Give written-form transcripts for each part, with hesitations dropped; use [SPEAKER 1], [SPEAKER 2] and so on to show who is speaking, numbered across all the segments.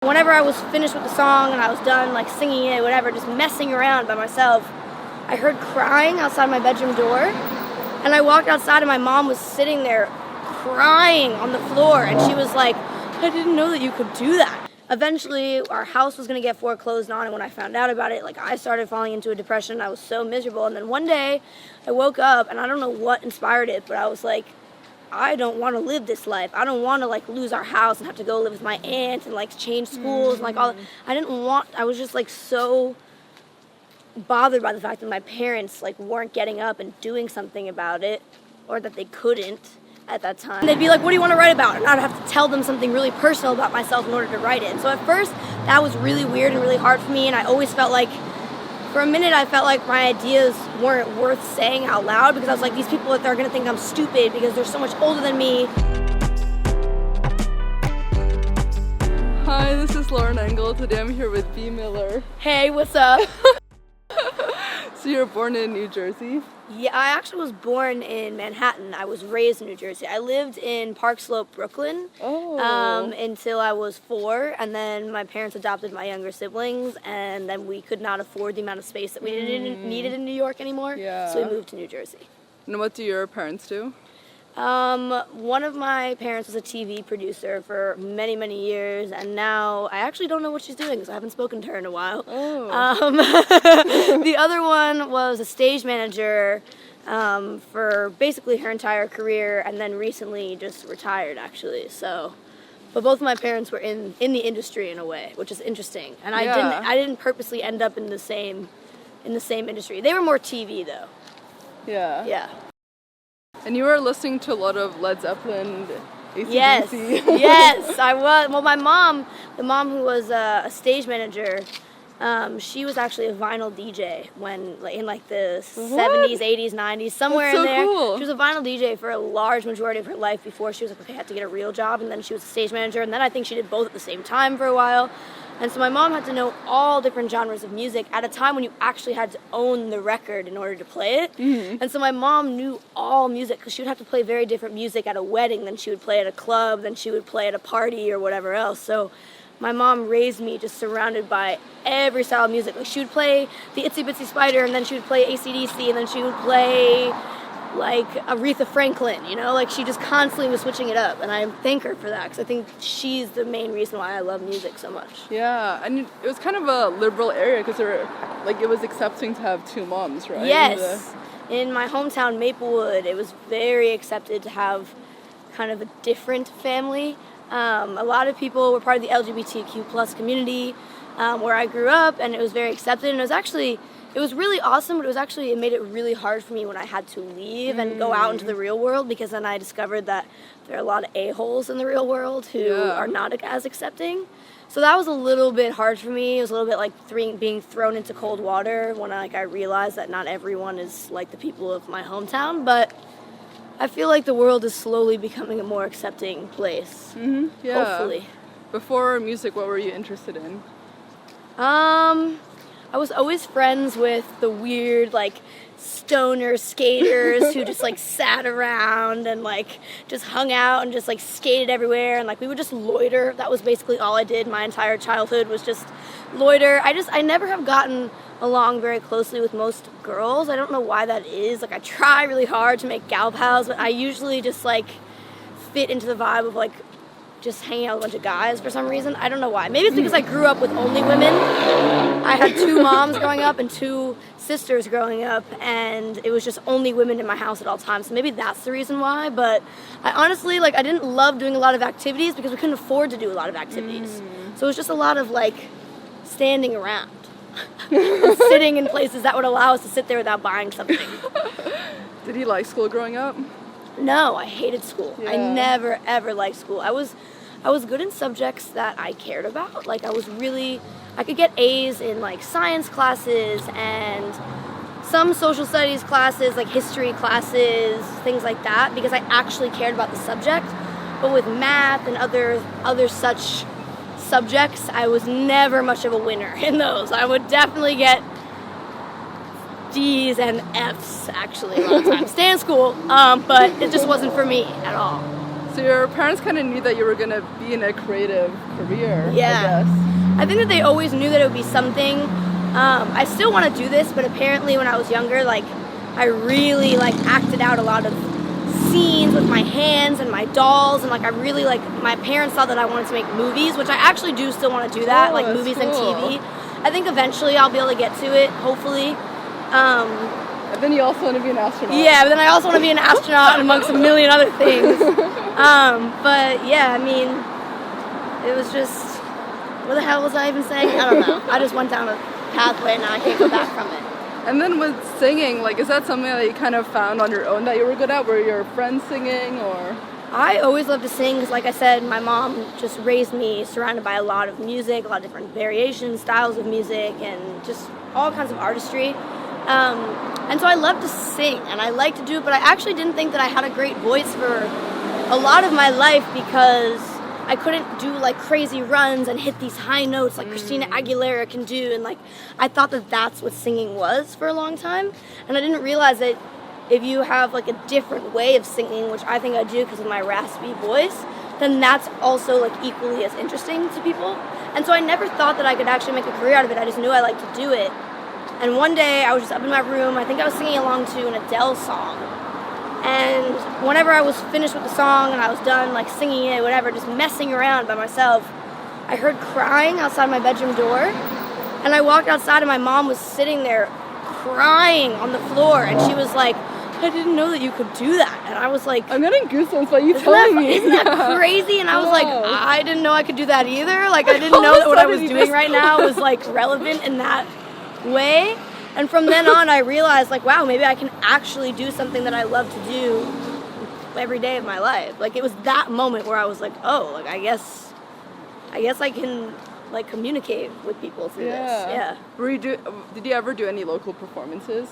[SPEAKER 1] Whenever I was finished with the song and I was done like singing it, whatever, just messing around by myself, I heard crying outside my bedroom door, and I walked outside and my mom was sitting there crying on the floor, and she was like, I didn't know that you could do that. Eventually, our house was going to get foreclosed on, and when I found out about it, like, I started falling into a depression. I was so miserable, and then one day, I woke up, and I don't know what inspired it, but I was like, I don't want to live this life. I don't want to, like, lose our house and have to go live with my aunt and, like, change schools and, like, all that. I was just, like, so bothered by the fact that my parents, like, weren't getting up and doing something about it, or that they couldn't at that time. And they'd be like, what do you want to write about? And I'd have to tell them something really personal about myself in order to write it. And so at first, that was really weird and really hard for me, and I always felt like, for a minute, I felt like my ideas weren't worth saying out loud, because I was like, these people, they're going to think I'm stupid because they're so much older than me.
[SPEAKER 2] Hi, this is Laura and Engel. Today I'm here with BEA MILLER.
[SPEAKER 1] Hey, what's up?
[SPEAKER 2] So you were born in New Jersey?
[SPEAKER 1] Yeah, I actually was born in Manhattan. I was raised in New Jersey. I lived in Park Slope, Brooklyn, until I was 4, and then my parents adopted my younger siblings, and then we could not afford the amount of space that we needed in New York anymore, so we moved to New Jersey.
[SPEAKER 2] And what do your parents do?
[SPEAKER 1] One of my parents was a TV producer for many, many years, and now I actually don't know what she's doing because I haven't spoken to her in a while. The other one was a stage manager for basically her entire career, and then recently just retired, actually. So, but both of my parents were in the industry in a way, which is interesting. And I didn't purposely end up in the same industry. They were more TV though.
[SPEAKER 2] Yeah.
[SPEAKER 1] Yeah.
[SPEAKER 2] And you were listening to a lot of Led Zeppelin, AC/DC.
[SPEAKER 1] Yes, I was. Well, my mom, the mom who was a stage manager, she was actually a vinyl DJ in like the 70s, 80s, 90s, somewhere in there.
[SPEAKER 2] Cool.
[SPEAKER 1] She was a vinyl DJ for a large majority of her life before she was like, okay, I have to get a real job, and then she was a stage manager, and then I think she did both at the same time for a while. And so my mom had to know all different genres of music at a time when you actually had to own the record in order to play it. Mm-hmm. And so my mom knew all music, because she would have to play very different music at a wedding than she would play at a club, than she would play at a party or whatever else. So my mom raised me just surrounded by every style of music. Like, she would play the Itsy Bitsy Spider, and then she would play AC/DC, and then she would play like Aretha Franklin, you know, like she just constantly was switching it up, and I thank her for that, because I think she's the main reason why I love music so much.
[SPEAKER 2] Yeah, and it was kind of a liberal area, because it was accepting to have two moms, right?
[SPEAKER 1] Yes, in my hometown Maplewood, it was very accepted to have kind of a different family. A lot of people were part of the LGBTQ plus community where I grew up, and it was very accepted, and it was really awesome, but it made it really hard for me when I had to leave and go out into the real world, because then I discovered that there are a lot of a-holes in the real world who are not as accepting. So that was a little bit hard for me. It was a little bit like being thrown into cold water when I realized that not everyone is like the people of my hometown, but I feel like the world is slowly becoming a more accepting place. Mm-hmm.
[SPEAKER 2] Yeah.
[SPEAKER 1] Hopefully.
[SPEAKER 2] Before music, what were you interested in?
[SPEAKER 1] I was always friends with the weird, like, stoner skaters who just, like, sat around and, like, just hung out and just, like, skated everywhere, and, like, we would just loiter. That was basically all I did my entire childhood, was just loiter. I never have gotten along very closely with most girls. I don't know why that is. Like, I try really hard to make gal pals, but I usually just, like, fit into the vibe of, like, just hanging out with a bunch of guys for some reason. I don't know why. Maybe it's because I grew up with only women. I had 2 moms growing up and 2 sisters growing up, and it was just only women in my house at all times. So maybe that's the reason why. But I honestly, like, I didn't love doing a lot of activities because we couldn't afford to do a lot of activities. So it was just a lot of, like, standing around. Sitting in places that would allow us to sit there without buying something.
[SPEAKER 2] Did you like school growing up?
[SPEAKER 1] No, I hated school.
[SPEAKER 2] Yeah.
[SPEAKER 1] I never, ever liked school. I was good in subjects that I cared about. Like, I could get A's in, like, science classes and some social studies classes, like history classes, things like that, because I actually cared about the subject. But with math and other such subjects, I was never much of a winner in those. I would definitely get D's and F's, actually, a lot of times. Stay in school, but it just wasn't for me at all.
[SPEAKER 2] So your parents kind of knew that you were going to be in a creative career,
[SPEAKER 1] Yeah.
[SPEAKER 2] I guess.
[SPEAKER 1] I think that they always knew that it would be something. I still want to do this, but apparently when I was younger, like, I really, like, acted out a lot of scenes with my hands and my dolls, and, like, I really, like, my parents thought that I wanted to make movies, which I actually do still want to do that,
[SPEAKER 2] Oh,
[SPEAKER 1] like,
[SPEAKER 2] that's
[SPEAKER 1] movies and
[SPEAKER 2] cool.
[SPEAKER 1] TV. I think eventually I'll be able to get to it, hopefully.
[SPEAKER 2] And then you also want to be an astronaut.
[SPEAKER 1] Yeah, but then I also want to be an astronaut amongst a million other things. But yeah, I mean, it was just, what the hell was I even saying? I don't know. I just went down a pathway and now I can't go back from it.
[SPEAKER 2] And then with singing, like, is that something that you kind of found on your own that you were good at? Were your friends singing, or?
[SPEAKER 1] I always loved to sing because, like I said, my mom just raised me surrounded by a lot of music, a lot of different variations, styles of music, and just all kinds of artistry. And so I love to sing, and I like to do it, but I actually didn't think that I had a great voice for a lot of my life because I couldn't do, like, crazy runs and hit these high notes like Christina Aguilera can do, and, like, I thought that that's what singing was for a long time, and I didn't realize that if you have, like, a different way of singing, which I think I do because of my raspy voice, then that's also, like, equally as interesting to people. And so I never thought that I could actually make a career out of it. I just knew I liked to do it. And one day I was just up in my room. I think I was singing along to an Adele song. And whenever I was finished with the song and I was done, like, singing it, whatever, just messing around by myself, I heard crying outside my bedroom door. And I walked outside and my mom was sitting there crying on the floor. And she was like, I didn't know that you could do that. And I was like,
[SPEAKER 2] I'm getting goosebumps by you telling me.
[SPEAKER 1] Isn't that crazy? And I was like,
[SPEAKER 2] Wow.
[SPEAKER 1] I didn't know I could do that either. Like, I didn't know that what I was doing right now was, like, relevant in that way. And from then on, I realized, like, wow, maybe I can actually do something that I love to do every day of my life. Like, it was that moment where I was like, oh, like, I guess I can, like, communicate with people through this. Yeah.
[SPEAKER 2] Did you ever do any local performances?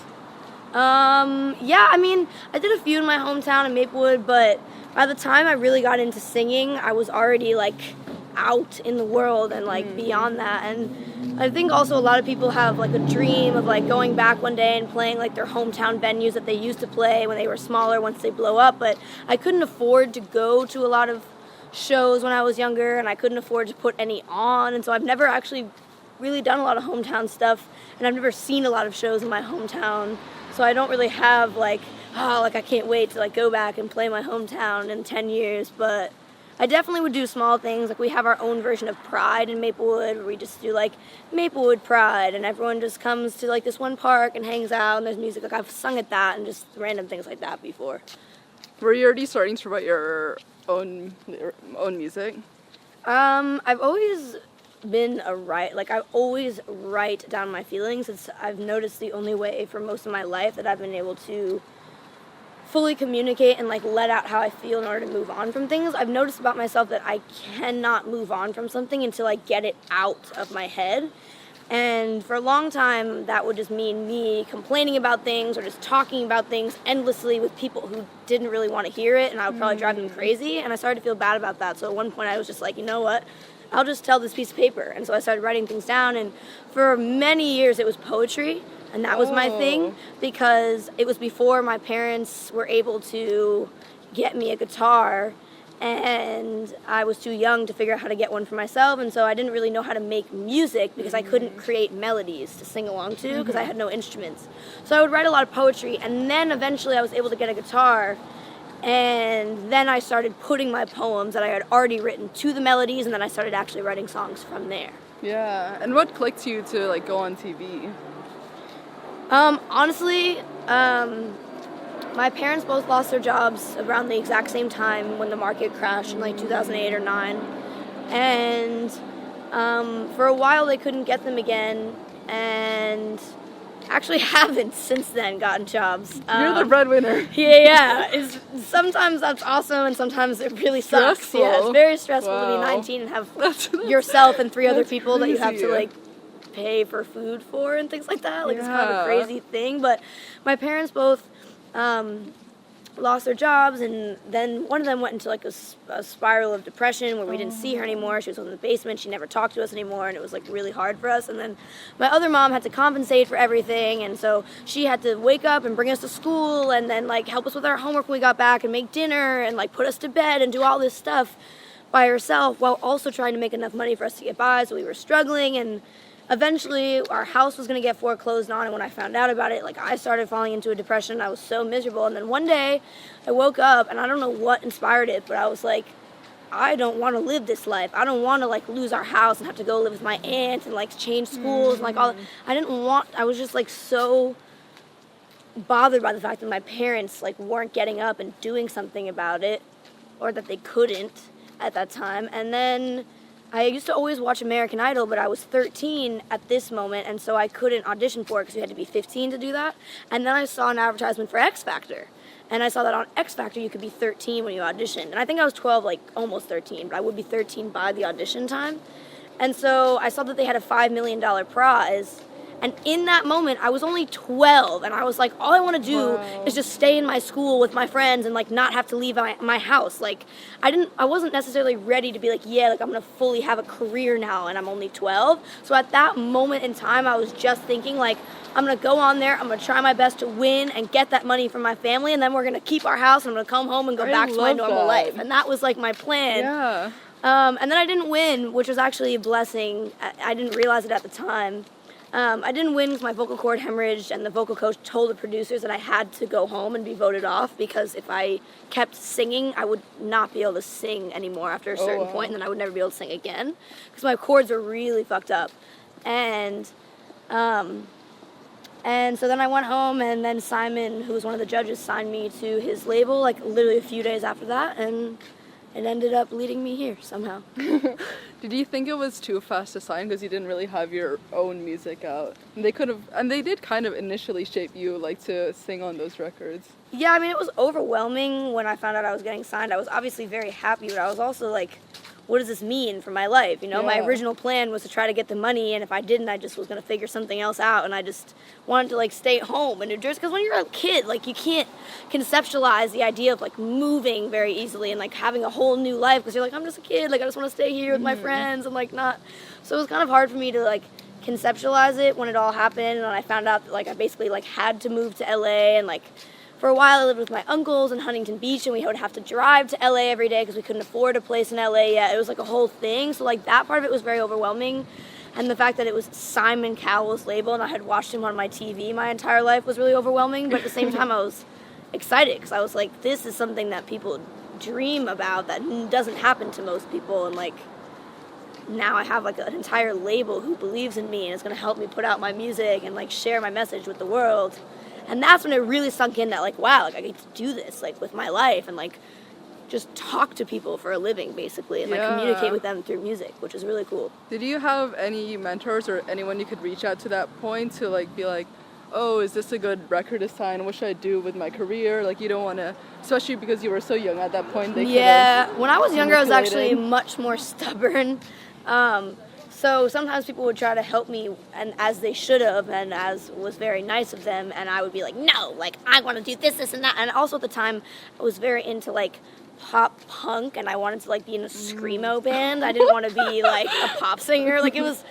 [SPEAKER 1] Yeah, I mean, I did a few in my hometown in Maplewood, but by the time I really got into singing, I was already, like, out in the world and, like, beyond that. And I think also a lot of people have, like, a dream of, like, going back one day and playing, like, their hometown venues that they used to play when they were smaller once they blow up, but I couldn't afford to go to a lot of shows when I was younger, and I couldn't afford to put any on, and so I've never actually really done a lot of hometown stuff, and I've never seen a lot of shows in my hometown, so I don't really have, like, I can't wait to, like, go back and play my hometown in 10 years, but I definitely would do small things. Like, we have our own version of Pride in Maplewood, where we just do, like, Maplewood Pride, and everyone just comes to, like, this one park and hangs out, and there's music. Like, I've sung at that and just random things like that before.
[SPEAKER 2] Were you already starting to write your own music?
[SPEAKER 1] I've always been a writer. Like, I always write down my feelings. I've noticed the only way for most of my life that I've been able to fully communicate and, like, let out how I feel in order to move on from things. I've noticed about myself that I cannot move on from something until I get it out of my head. And for a long time, that would just mean me complaining about things or just talking about things endlessly with people who didn't really want to hear it, and I would probably drive them crazy. And I started to feel bad about that. So at one point I was just like, you know what? I'll just tell this piece of paper. And so I started writing things down, and for many years it was poetry. And that was my thing, because it was before my parents were able to get me a guitar, and I was too young to figure out how to get one for myself, and so I didn't really know how to make music because I couldn't create melodies to sing along to because I had no instruments. So I would write a lot of poetry, and then eventually I was able to get a guitar, and then I started putting my poems that I had already written to the melodies, and then I started actually writing songs from there.
[SPEAKER 2] Yeah, and what clicked you to, like, go on TV?
[SPEAKER 1] Honestly, my parents both lost their jobs around the exact same time when the market crashed in, like, 2008 or 9. And for a while they couldn't get them again, and actually haven't since then gotten jobs.
[SPEAKER 2] You're the breadwinner.
[SPEAKER 1] Yeah. Sometimes that's awesome, and sometimes it really sucks.
[SPEAKER 2] Stressful.
[SPEAKER 1] Yeah, it's very stressful to
[SPEAKER 2] Wow.
[SPEAKER 1] be 19 and have yourself and 3 other
[SPEAKER 2] That's
[SPEAKER 1] people that you have to,
[SPEAKER 2] crazy.
[SPEAKER 1] like, pay for food for and things like that. Like, it's kind of
[SPEAKER 2] Yeah.
[SPEAKER 1] a crazy thing. But my parents both lost their jobs, and then one of them went into like a spiral of depression where we didn't see her anymore. She was in the basement. She never talked to us anymore, and it was like really hard for us. And then my other mom had to compensate for everything, and so she had to wake up and bring us to school and then like help us with our homework when we got back and make dinner and like put us to bed and do all this stuff by herself while also trying to make enough money for us to get by. So we were struggling, and eventually our house was going to get foreclosed on, and when I found out about it, like I started falling into a depression. I was so miserable, and then one day I woke up, and I don't know what inspired it, but I was like, I don't want to live this life. I don't want to like lose our house and have to go live with my aunt and like change schools and like all that. I was just like so bothered by the fact that my parents like weren't getting up and doing something about it, or that they couldn't at that time. And then I used to always watch American Idol, but I was 13 at this moment, and so I couldn't audition for it because you had to be 15 to do that. And then I saw an advertisement for X Factor, and I saw that on X Factor you could be 13 when you auditioned. And I think I was 12, like almost 13, but I would be 13 by the audition time. And so I saw that they had a $5 million prize. And in that moment, I was only 12, and I was like, all I want to do is just stay in my school with my friends and like not have to leave my house. Like, I wasn't necessarily ready to be like, yeah, like I'm gonna fully have a career now, and I'm only 12. So at that moment in time, I was just thinking like, I'm gonna go on there, I'm gonna try my best to win and get that money from my family, and then we're gonna keep our house, and I'm gonna come home and go back to my normal life. And that was like my plan.
[SPEAKER 2] Yeah.
[SPEAKER 1] And then I didn't win, which was actually a blessing. I didn't realize it at the time. I didn't win because my vocal cord hemorrhaged, and the vocal coach told the producers that I had to go home and be voted off because if I kept singing, I would not be able to sing anymore after a certain point, and then I would never be able to sing again because my cords were really fucked up. And so then I went home, and then Simon, who was one of the judges, signed me to his label like literally a few days after that, and it ended up leading me here somehow.
[SPEAKER 2] Did you think it was too fast to sign because you didn't really have your own music out? And they did kind of initially shape you like to sing on those records.
[SPEAKER 1] Yeah, I mean, it was overwhelming when I found out I was getting signed. I was obviously very happy, but I was also like, what does this mean for my life? You know, my original plan was to try to get the money, and if I didn't, I just was going to figure something else out, and I just wanted to, like, stay home in New Jersey, because when you're a kid, like, you can't conceptualize the idea of, like, moving very easily and, like, having a whole new life, because you're like, I'm just a kid, like, I just want to stay here with my friends, and, like, not, so it was kind of hard for me to, like, conceptualize it when it all happened, and I found out that, like, I basically, like, had to move to LA, and, like, for a while I lived with my uncles in Huntington Beach, and we would have to drive to LA every day because we couldn't afford a place in LA yet. It was like a whole thing. So like that part of it was very overwhelming. And the fact that it was Simon Cowell's label and I had watched him on my TV my entire life was really overwhelming. But at the same time I was excited because I was like, this is something that people dream about that doesn't happen to most people. And like now I have like an entire label who believes in me and is going to help me put out my music and like share my message with the world. And that's when it really sunk in that, like, wow, like, I get to do this, like, with my life and, like, just talk to people for a living, basically, and, like, communicate with them through music, which is really cool.
[SPEAKER 2] Did you have any mentors or anyone you could reach out to that point to, like, be like, oh, is this a good record to sign? What should I do with my career? Like, you don't want to, especially because you were so young at that point.
[SPEAKER 1] Yeah, when I was younger, I was actually much more stubborn. So sometimes people would try to help me, and as they should have, and as was very nice of them, and I would be like, no, like, I want to do this, this, and that. And also at the time, I was very into, like, pop punk, and I wanted to, like, be in a screamo band. I didn't want to be, like, a pop singer. Like, it was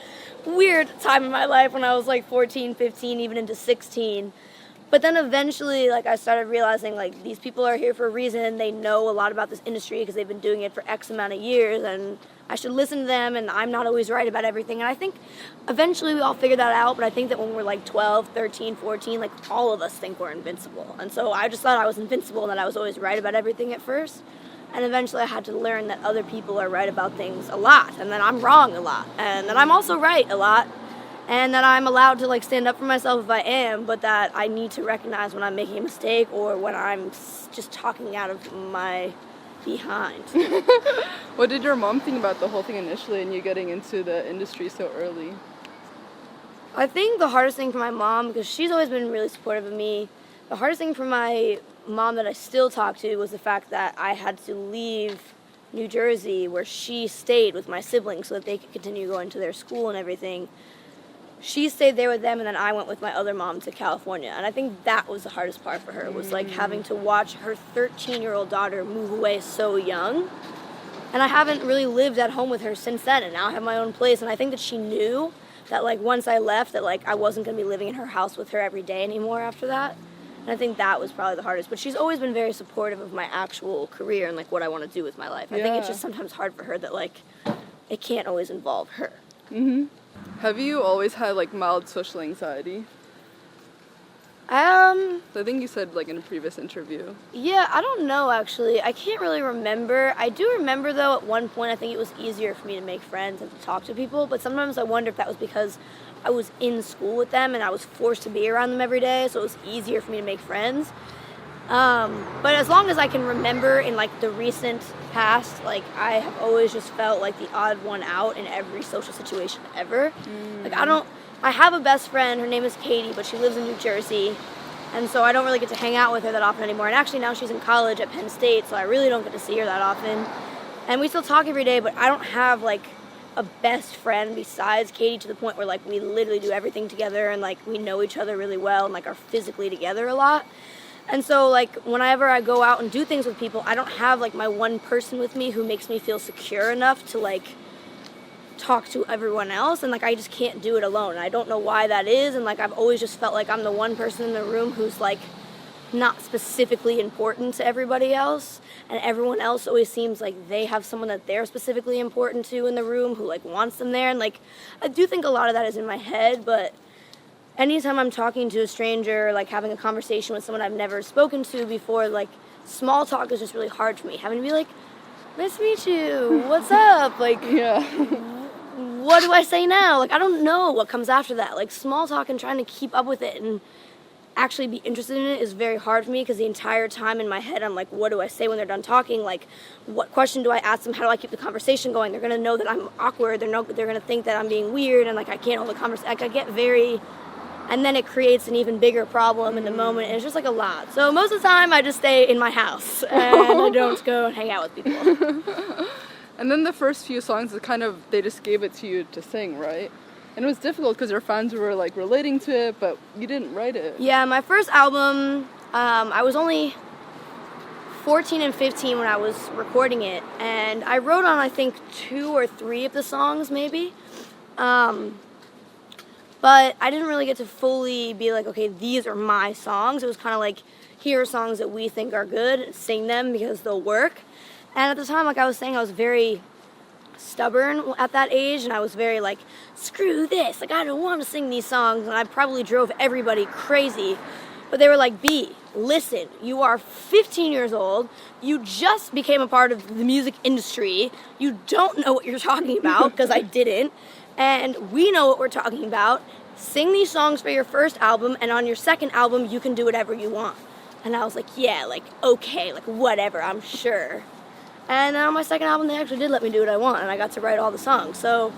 [SPEAKER 1] a weird time in my life when I was, like, 14, 15, even into 16. But then eventually, like, I started realizing, like, these people are here for a reason. They know a lot about this industry because they've been doing it for X amount of years, and I should listen to them, and I'm not always right about everything. And I think eventually we all figured that out, but I think that when we're, like, 12, 13, 14, like, all of us think we're invincible. And so I just thought I was invincible and that I was always right about everything at first. And eventually I had to learn that other people are right about things a lot, and that I'm wrong a lot, and that I'm also right a lot. And that I'm allowed to, like, stand up for myself if I am, but that I need to recognize when I'm making a mistake or when I'm just talking out of my behind.
[SPEAKER 2] What did your mom think about the whole thing initially and you getting into the industry so early?
[SPEAKER 1] I think the hardest thing for my mom, because she's always been really supportive of me, the hardest thing for my mom that I still talk to was the fact that I had to leave New Jersey where she stayed with my siblings so that they could continue going to their school and everything. she stayed there with them, and then I went with my other mom to California. And I think that was the hardest part for her, was like having to watch her 13-year-old daughter move away so young. And I haven't really lived at home with her since then, and now I have my own place. And I think that she knew that like once I left, that like I wasn't going to be living in her house with her every day anymore after that. And I think that was probably the hardest. But she's always been very supportive of my actual career and like what I want to do with my life. I think it's just sometimes hard for her that like it can't always involve her.
[SPEAKER 2] Have you always had like mild social anxiety?
[SPEAKER 1] I
[SPEAKER 2] think you said like in a previous interview.
[SPEAKER 1] Yeah, I don't know actually. I can't really remember. I do remember though at one point I think it was easier for me to make friends and to talk to people, but sometimes I wonder if that was because I was in school with them and I was forced to be around them every day, so it was easier for me to make friends. But as long as I can remember in like the recent past, like I have always just felt like the odd one out in every social situation ever. Like I have a best friend, her name is Katie, but she lives in New Jersey, and so I don't really get to hang out with her that often anymore. And actually now she's in college at Penn State, so I really don't get to see her that often. And we still talk every day, but I don't have like a best friend besides Katie to the point where like we literally do everything together and like we know each other really well and like are physically together a lot. And so like whenever I go out and do things with people, I don't have like my one person with me who makes me feel secure enough to like talk to everyone else, and like I just can't do it alone. I don't know why that is, and like I've always just felt like I'm the one person in the room who's like not specifically important to everybody else, and everyone else always seems like they have someone that they're specifically important to in the room who like wants them there. And like I do think a lot of that is in my head, but anytime I'm talking to a stranger, like having a conversation with someone I've never spoken to before, like small talk is just really hard for me. Having to be like, nice to meet you, what's up, like what do I say now? Like I don't know what comes after that. Like small talk and trying to keep up with it and actually be interested in it is very hard for me, because the entire time in my head I'm like, what do I say when they're done talking? Like what question do I ask them? How do I keep the conversation going? They're gonna know that I'm awkward. They're gonna think that I'm being weird and like I can't hold the conversation. Like I get very, and then it creates an even bigger problem in the moment, and it's just like a lot. So most of the time I just stay in my house and I don't go and hang out with people.
[SPEAKER 2] And then the first few songs, they just gave it to you to sing, right? And it was difficult because your fans were like relating to it, but you didn't write it.
[SPEAKER 1] Yeah, my first album, I was only 14 and 15 when I was recording it, and I wrote on I think 2 or 3 of the songs maybe. But I didn't really get to fully be like, okay, these are my songs. It was kind of like, here are songs that we think are good, sing them because they'll work. And at the time, like I was saying, I was very stubborn at that age, and I was very like, screw this, like I don't want to sing these songs, and I probably drove everybody crazy. But they were like, B, listen, you are 15 years old, you just became a part of the music industry, you don't know what you're talking about, because I didn't, and we know what we're talking about. Sing these songs for your first album, and on your second album, you can do whatever you want. And I was like, yeah, like, okay, like, whatever, I'm sure. And on my second album, they actually did let me do what I want, and I got to write all the songs. So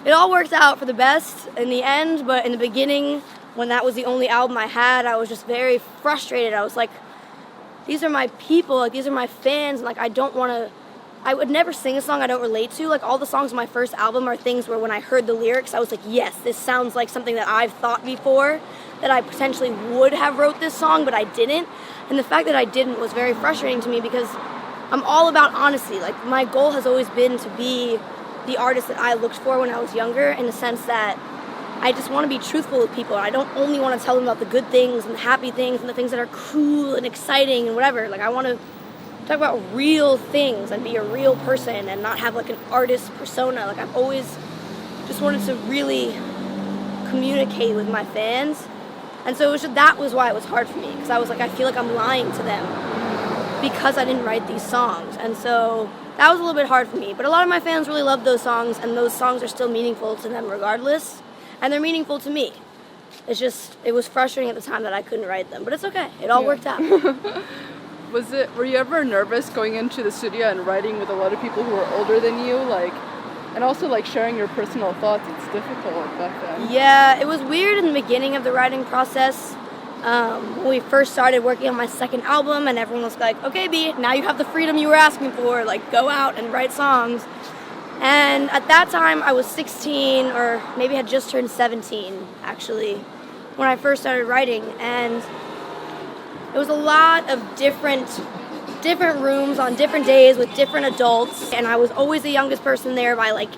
[SPEAKER 1] it all worked out for the best in the end, but in the beginning, when that was the only album I had, I was just very frustrated. I was like, these are my people, like, these are my fans, and like, I would never sing a song I don't relate to. Like, all the songs on my first album are things where when I heard the lyrics, I was like, yes, this sounds like something that I've thought before, that I potentially would have wrote this song, but I didn't. And the fact that I didn't was very frustrating to me, because I'm all about honesty. Like, my goal has always been to be the artist that I looked for when I was younger, in the sense that I just want to be truthful with people. I don't only want to tell them about the good things and the happy things and the things that are cool and exciting and whatever. Like, I want to talk about real things and be a real person and not have like an artist persona. Like, I've always just wanted to really communicate with my fans. And so that was why it was hard for me, because I was like, I feel like I'm lying to them because I didn't write these songs. And so that was a little bit hard for me. But a lot of my fans really loved those songs, and those songs are still meaningful to them regardless. And they're meaningful to me. It's just, it was frustrating at the time that I couldn't write them. But it's okay. It all worked out.
[SPEAKER 2] Were you ever nervous going into the studio and writing with a lot of people who are older than you? Like, and also like sharing your personal thoughts, it's difficult back then.
[SPEAKER 1] Yeah, it was weird in the beginning of the writing process. When we first started working on my second album, and everyone was like, okay, B, now you have the freedom you were asking for, like, go out and write songs. And at that time, I was 16, or maybe had just turned 17, actually, when I first started writing. And it was a lot of different rooms on different days with different adults. And I was always the youngest person there by like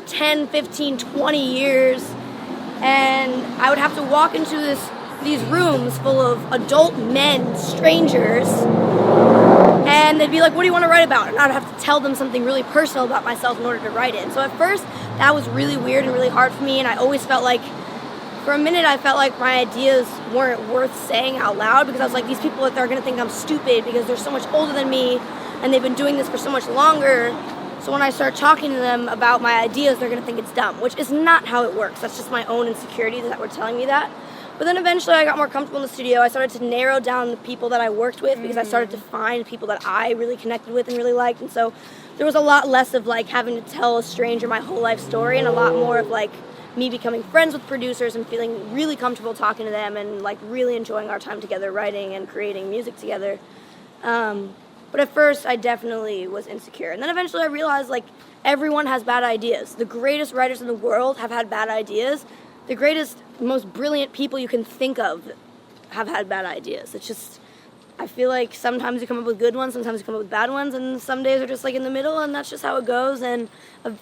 [SPEAKER 1] 10, 15, 20 years. And I would have to walk into these rooms full of adult men, strangers, and they'd be like, what do you want to write about? And I'd have to tell them something really personal about myself in order to write it. And so at first, that was really weird and really hard for me, and I always felt like, for a minute, I felt like my ideas weren't worth saying out loud, because I was like, these people, they're going to think I'm stupid because they're so much older than me, and they've been doing this for so much longer. So when I start talking to them about my ideas, they're going to think it's dumb, which is not how it works. That's just my own insecurities that were telling me that. But then eventually I got more comfortable in the studio. I started to narrow down the people that I worked with, because I started to find people that I really connected with and really liked. And so there was a lot less of like having to tell a stranger my whole life story, and a lot more of like me becoming friends with producers and feeling really comfortable talking to them and like really enjoying our time together writing and creating music together. But at first I definitely was insecure. And then eventually I realized like everyone has bad ideas. The greatest writers in the world have had bad ideas. The greatest, most brilliant people you can think of have had bad ideas. It's just, I feel like sometimes you come up with good ones, sometimes you come up with bad ones, and some days are just like in the middle, and that's just how it goes. And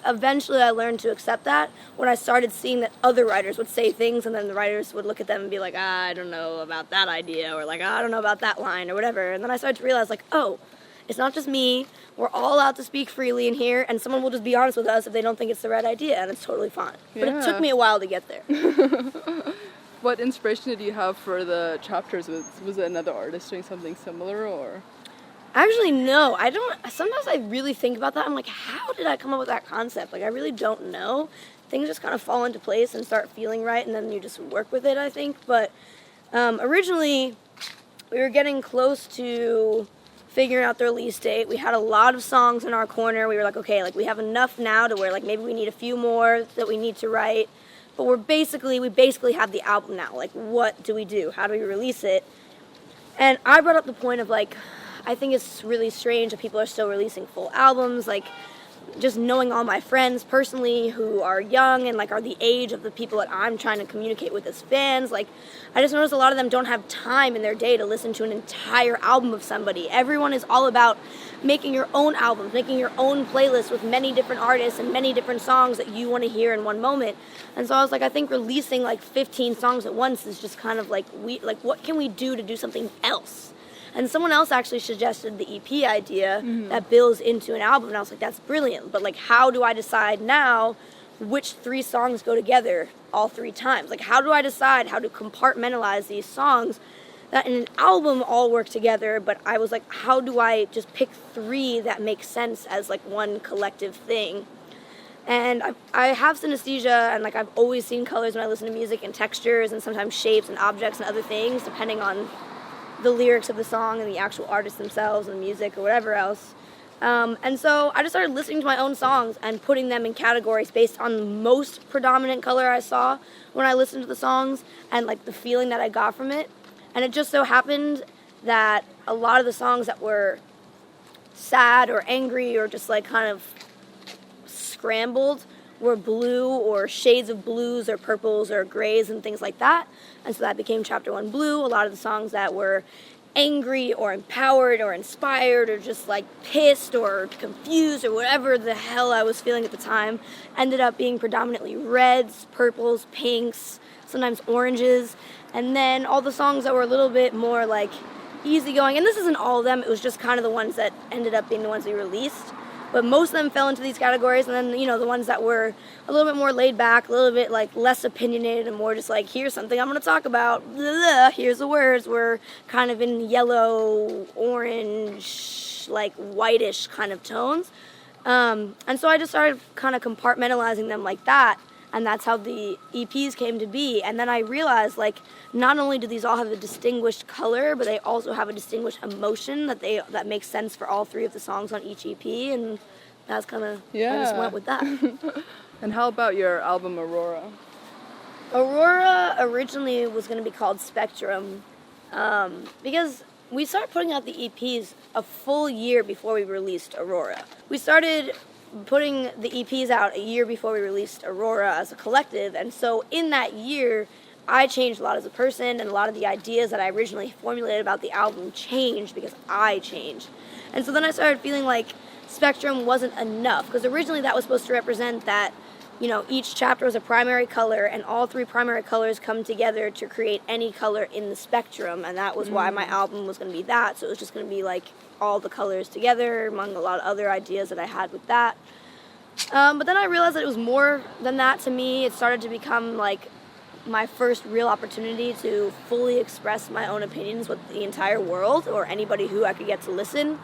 [SPEAKER 1] eventually I learned to accept that when I started seeing that other writers would say things, and then the writers would look at them and be like, I don't know about that idea, or like, I don't know about that line, or whatever. And then I started to realize like, oh, it's not just me. We're all allowed to speak freely in here, and someone will just be honest with us if they don't think it's the right idea, and it's totally fine.
[SPEAKER 2] Yeah.
[SPEAKER 1] But it took me a while to get there.
[SPEAKER 2] What inspiration did you have for the chapters? Was it another artist doing something similar, or?
[SPEAKER 1] Actually, no. I don't. Sometimes I really think about that. I'm like, how did I come up with that concept? Like, I really don't know. Things just kind of fall into place and start feeling right, and then you just work with it, I think. But originally, we were getting close to figuring out the release date. We had a lot of songs in our corner. We were like, okay, like we have enough now to where like maybe we need a few more that we need to write. But we basically have the album now. Like, what do we do? How do we release it? And I brought up the point of like, I think it's really strange that people are still releasing full albums. Like, just knowing all my friends personally who are young and like are the age of the people that I'm trying to communicate with as fans, like I just noticed a lot of them don't have time in their day to listen to an entire album of somebody. Everyone is all about making your own albums, making your own playlist with many different artists and many different songs that you want to hear in one moment. And so I was like, I think releasing like 15 songs at once is just kind of like, what can we do to do something else? And someone else actually suggested the EP idea that builds into an album, and I was like, that's brilliant. But like, how do I decide now which 3 songs go together all 3 times? Like, how do I decide how to compartmentalize these songs that in an album all work together? But I was like, how do I just pick 3 that make sense as like one collective thing? And I have synesthesia, and like I've always seen colors when I listen to music, and textures, and sometimes shapes and objects and other things, depending on the lyrics of the song and the actual artists themselves and music or whatever else. And so I just started listening to my own songs and putting them in categories based on the most predominant color I saw when I listened to the songs and like the feeling that I got from it. And it just so happened that a lot of the songs that were sad or angry or just like kind of scrambled were blue or shades of blues or purples or grays and things like that. And so that became Chapter 1 Blue. A lot of the songs that were angry or empowered or inspired or just like pissed or confused or whatever the hell I was feeling at the time ended up being predominantly reds, purples, pinks, sometimes oranges. And then all the songs that were a little bit more like easygoing, and this isn't all of them, it was just kind of the ones that ended up being the ones we released. But most of them fell into these categories, and then, you know, the ones that were a little bit more laid back, a little bit, like, less opinionated and more just like, here's something I'm going to talk about, blah, here's the words, were kind of in yellow, orange, like, whitish kind of tones. And so I just started kind of compartmentalizing them like that, and that's how the EPs came to be. And then I realized, like, not only do these all have a distinguished color, but they also have a distinguished emotion that makes sense for all 3 of the songs on each EP, and that's kind of, I just went with that.
[SPEAKER 2] And how about your album Aurora?
[SPEAKER 1] Aurora originally was going to be called Spectrum, because we started putting out the EPs a full year before we released Aurora. We started putting the EPs out a year before we released Aurora as a collective, and so in that year, I changed a lot as a person, and a lot of the ideas that I originally formulated about the album changed because I changed. And so then I started feeling like spectrum wasn't enough, because originally that was supposed to represent that, you know, each chapter was a primary color, and all three primary colors come together to create any color in the spectrum, and that was why my album was going to be that. So it was just going to be like all the colors together, among a lot of other ideas that I had with that. But then I realized that it was more than that to me. It started to become like my first real opportunity to fully express my own opinions with the entire world, or anybody who I could get to listen.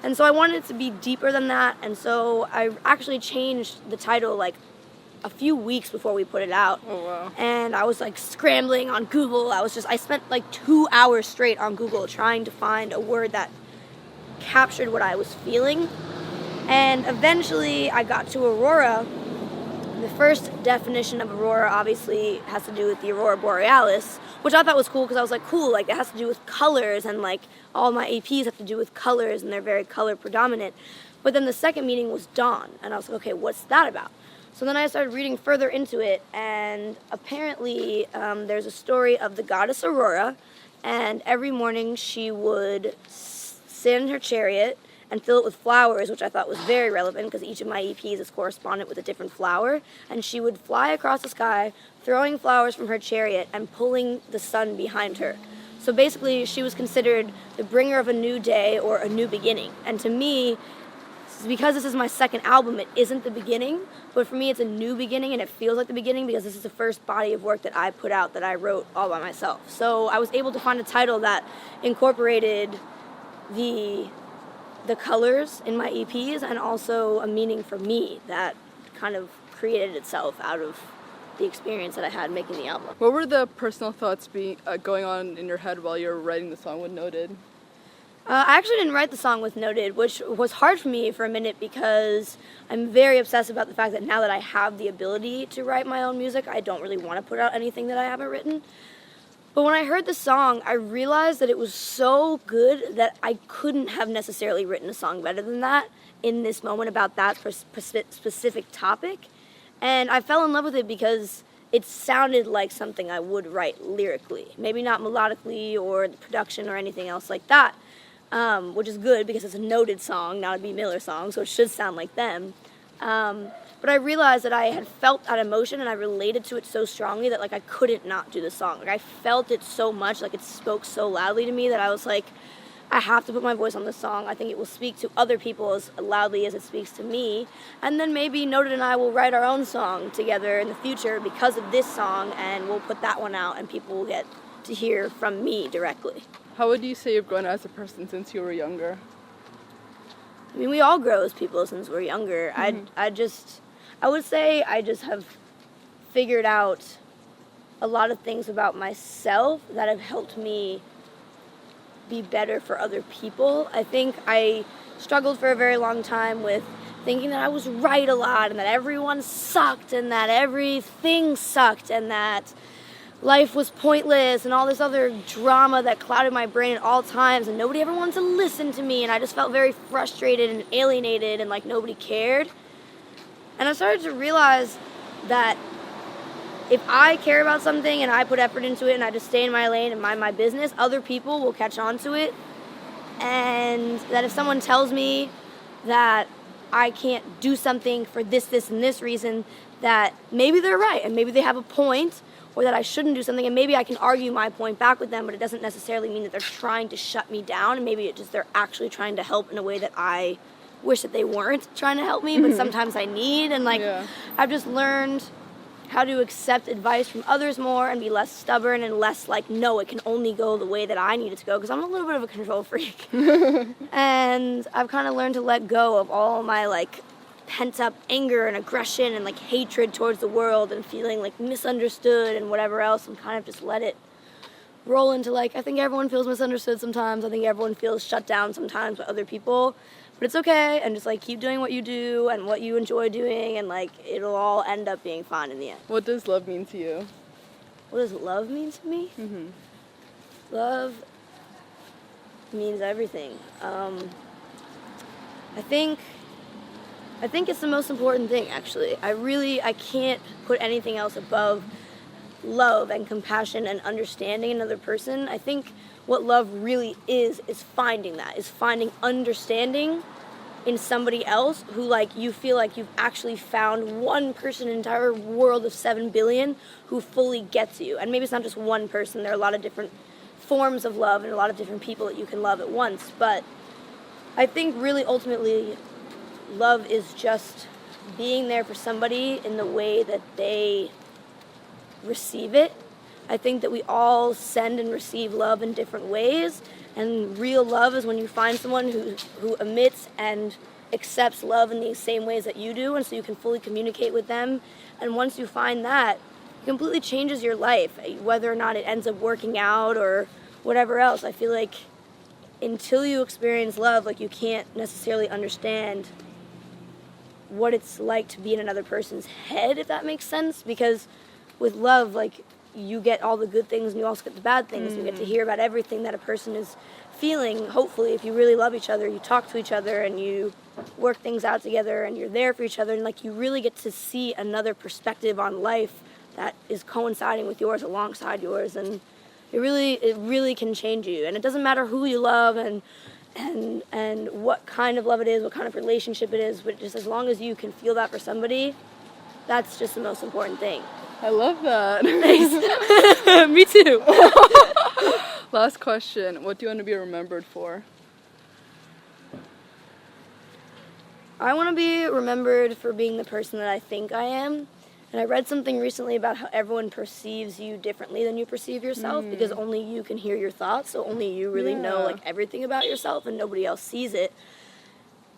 [SPEAKER 1] And so I wanted it to be deeper than that, and so I actually changed the title like a few weeks before we put it out.
[SPEAKER 2] Oh, wow.
[SPEAKER 1] And I was like scrambling on Google. I spent like 2 hours straight on Google trying to find a word that captured what I was feeling. And eventually I got to Aurora. The first definition of Aurora obviously has to do with the Aurora Borealis, which I thought was cool because I was like, cool, like it has to do with colors, and like all my EPs have to do with colors, and they're very color predominant. But then the second meaning was dawn, and I was like, okay, what's that about? So then I started reading further into it, and apparently there's a story of the goddess Aurora, and every morning she would sit in her chariot and fill it with flowers, which I thought was very relevant because each of my EPs is correspondent with a different flower. And she would fly across the sky, throwing flowers from her chariot and pulling the sun behind her. So basically, she was considered the bringer of a new day or a new beginning. And to me, because this is my second album, it isn't the beginning, but for me it's a new beginning, and it feels like the beginning because this is the first body of work that I put out that I wrote all by myself. So I was able to find a title that incorporated the colors in my EPs and also a meaning for me that kind of created itself out of the experience that I had making the album.
[SPEAKER 2] What were the personal thoughts going on in your head while you were writing the song with Noted?
[SPEAKER 1] I actually didn't write the song with Noted, which was hard for me for a minute because I'm very obsessed about the fact that now that I have the ability to write my own music, I don't really want to put out anything that I haven't written. But when I heard the song, I realized that it was so good that I couldn't have necessarily written a song better than that in this moment about that specific topic. And I fell in love with it because it sounded like something I would write lyrically. Maybe not melodically or the production or anything else like that, which is good because it's a Noted song, not a BEA MILLER song, so it should sound like them. But I realized that I had felt that emotion and I related to it so strongly that like I couldn't not do the song. Like I felt it so much, like it spoke so loudly to me that I was like, I have to put my voice on this song. I think it will speak to other people as loudly as it speaks to me. And then maybe Noted and I will write our own song together in the future because of this song, and we'll put that one out and people will get to hear from me directly.
[SPEAKER 2] How would you say you've grown as a person since you were younger?
[SPEAKER 1] I mean, we all grow as people since we're younger. I would say I just have figured out a lot of things about myself that have helped me be better for other people. I think I struggled for a very long time with thinking that I was right a lot and that everyone sucked and that everything sucked and that life was pointless and all this other drama that clouded my brain at all times, and nobody ever wanted to listen to me, and I just felt very frustrated and alienated and like nobody cared. And I started to realize that if I care about something and I put effort into it and I just stay in my lane and mind my business, other people will catch on to it. And that if someone tells me that I can't do something for this, and this reason, that maybe they're right and maybe they have a point, or that I shouldn't do something, and maybe I can argue my point back with them, but it doesn't necessarily mean that they're trying to shut me down, and maybe it's just they're actually trying to help in a way that I wish that they weren't trying to help me, but sometimes I need. And I've just learned how to accept advice from others more and be less stubborn and less like, no, it can only go the way that I need it to go, because I'm a little bit of a control freak. And I've kind of learned to let go of all my like pent up anger and aggression and like hatred towards the world and feeling like misunderstood and whatever else, and kind of just let it roll into like, I think everyone feels misunderstood sometimes. I think everyone feels shut down sometimes by other people. But it's okay, and just like keep doing what you do and what you enjoy doing, and like it'll all end up being fine in the end.
[SPEAKER 2] What does love mean to you?
[SPEAKER 1] What does love mean to me? Love means everything. I think I think it's the most important thing, actually. I can't put anything else above love and compassion and understanding another person. I think what love really is finding that, is finding understanding in somebody else who, like, you feel like you've actually found one person in an entire world of 7 billion who fully gets you. And maybe it's not just one person, there are a lot of different forms of love and a lot of different people that you can love at once. But I think really ultimately love is just being there for somebody in the way that they receive it. I think that we all send and receive love in different ways, and real love is when you find someone who emits and accepts love in these same ways that you do, and so you can fully communicate with them. And once you find that, it completely changes your life, whether or not it ends up working out or whatever else. I feel like until you experience love, like, you can't necessarily understand what it's like to be in another person's head, if that makes sense. Because with love, like, you get all the good things and you also get the bad things. You get to hear about everything that a person is feeling. Hopefully, if you really love each other, you talk to each other and you work things out together and you're there for each other, and, like, you really get to see another perspective on life that is coinciding with yours, alongside yours, and it really can change you. And it doesn't matter who you love and what kind of love it is, what kind of relationship it is, but just as long as you can feel that for somebody, that's just the most important thing.
[SPEAKER 2] I love that.
[SPEAKER 1] Thanks. Me too.
[SPEAKER 2] Last question. What do you want to be remembered for?
[SPEAKER 1] I want to be remembered for being the person that I think I am. And I read something recently about how everyone perceives you differently than you perceive yourself, because only you can hear your thoughts, so only you really know, like, everything about yourself and nobody else sees it.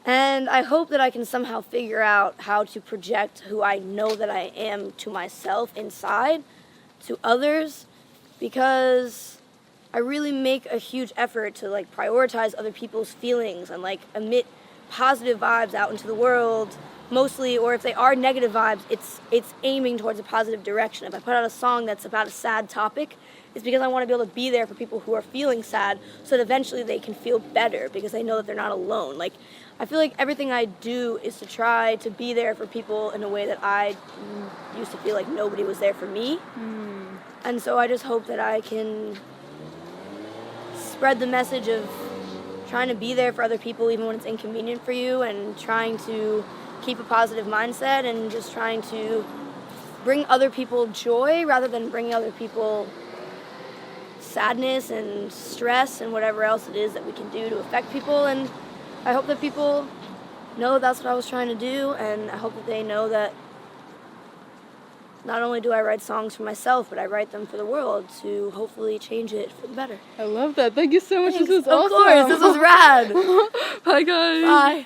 [SPEAKER 1] And I hope that I can somehow figure out how to project who I know that I am to myself inside, to others, because I really make a huge effort to, like, prioritize other people's feelings and, like, emit positive vibes out into the world, mostly, or if they are negative vibes, it's aiming towards a positive direction. If I put out a song that's about a sad topic, it's because I want to be able to be there for people who are feeling sad, so that eventually they can feel better because they know that they're not alone. Like, I feel like everything I do is to try to be there for people in a way that I used to feel like nobody was there for me. And so I just hope that I can spread the message of trying to be there for other people even when it's inconvenient for you, and trying to keep a positive mindset, and just trying to bring other people joy rather than bringing other people sadness and stress and whatever else it is that we can do to affect people. And I hope that people know that's what I was trying to do, and I hope that they know that not only do I write songs for myself, but I write them for the world to hopefully change it for the better.
[SPEAKER 2] I love that. Thank you so much.
[SPEAKER 1] Thanks.
[SPEAKER 2] This was awesome.
[SPEAKER 1] Of course, this was rad.
[SPEAKER 2] Bye, guys.
[SPEAKER 1] Bye.